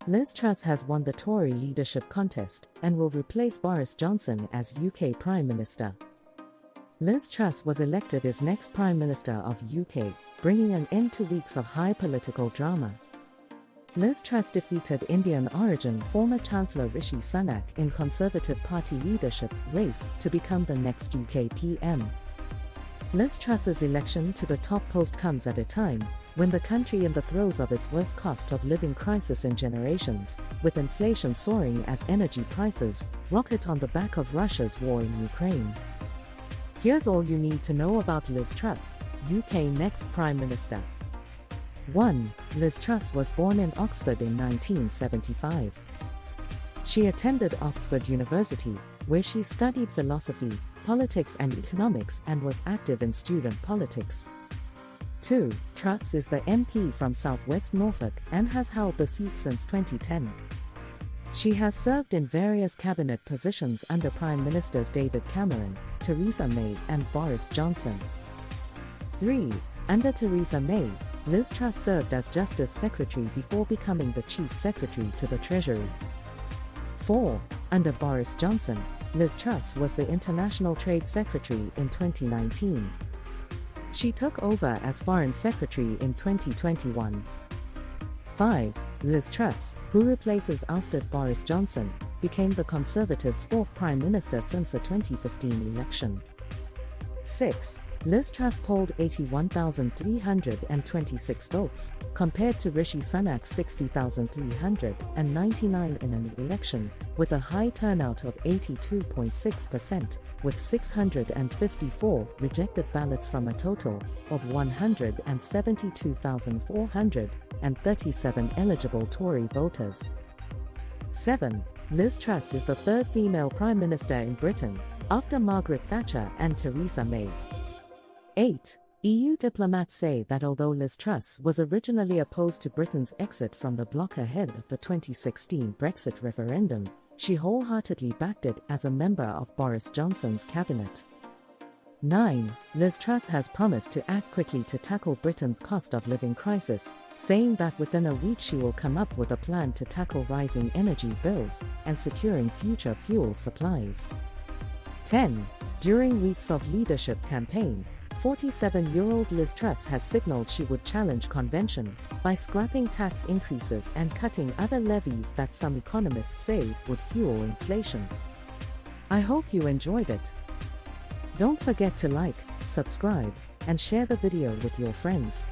Liz Truss has won the Tory leadership contest and will replace Boris Johnson as UK Prime Minister. Liz Truss was elected as next Prime Minister of UK, bringing an end to weeks of high political drama. Liz Truss defeated Indian origin former Chancellor Rishi Sunak in Conservative Party leadership race to become the next UK PM. Liz Truss's election to the top post comes at a time when the country in the throes of its worst cost of living crisis in generations, with inflation soaring as energy prices rocket on the back of Russia's war in Ukraine. Here's all you need to know about Liz Truss, UK next Prime Minister. 1. Liz Truss was born in Oxford in 1975. She attended Oxford University, where she studied philosophy, politics and economics and was active in student politics. 2. Truss is the MP from South West Norfolk and has held the seat since 2010. She has served in various cabinet positions under Prime Ministers David Cameron, Theresa May and Boris Johnson. 3. Under Theresa May, Liz Truss served as Justice Secretary before becoming the Chief Secretary to the Treasury. 4. Under Boris Johnson, Liz Truss was the International Trade Secretary in 2019. She took over as Foreign Secretary in 2021. 5. Liz Truss, who replaces ousted Boris Johnson, became the Conservatives' fourth Prime Minister since the 2015 election. 6. Liz Truss polled 81,326 votes, compared to Rishi Sunak's 60,399 in an election, with a high turnout of 82.6%, with 654 rejected ballots from a total of 172,437 eligible Tory voters. 7. Liz Truss is the third female Prime Minister in Britain, after Margaret Thatcher and Theresa May. 8. EU diplomats say that although Liz Truss was originally opposed to Britain's exit from the bloc ahead of the 2016 Brexit referendum, she wholeheartedly backed it as a member of Boris Johnson's cabinet. 9. Liz Truss has promised to act quickly to tackle Britain's cost of living crisis, saying that within a week she will come up with a plan to tackle rising energy bills and securing future fuel supplies. 10. During weeks of leadership campaign, 47-year-old Liz Truss has signaled she would challenge convention by scrapping tax increases and cutting other levies that some economists say would fuel inflation. I hope you enjoyed it. Don't forget to like, subscribe, and share the video with your friends.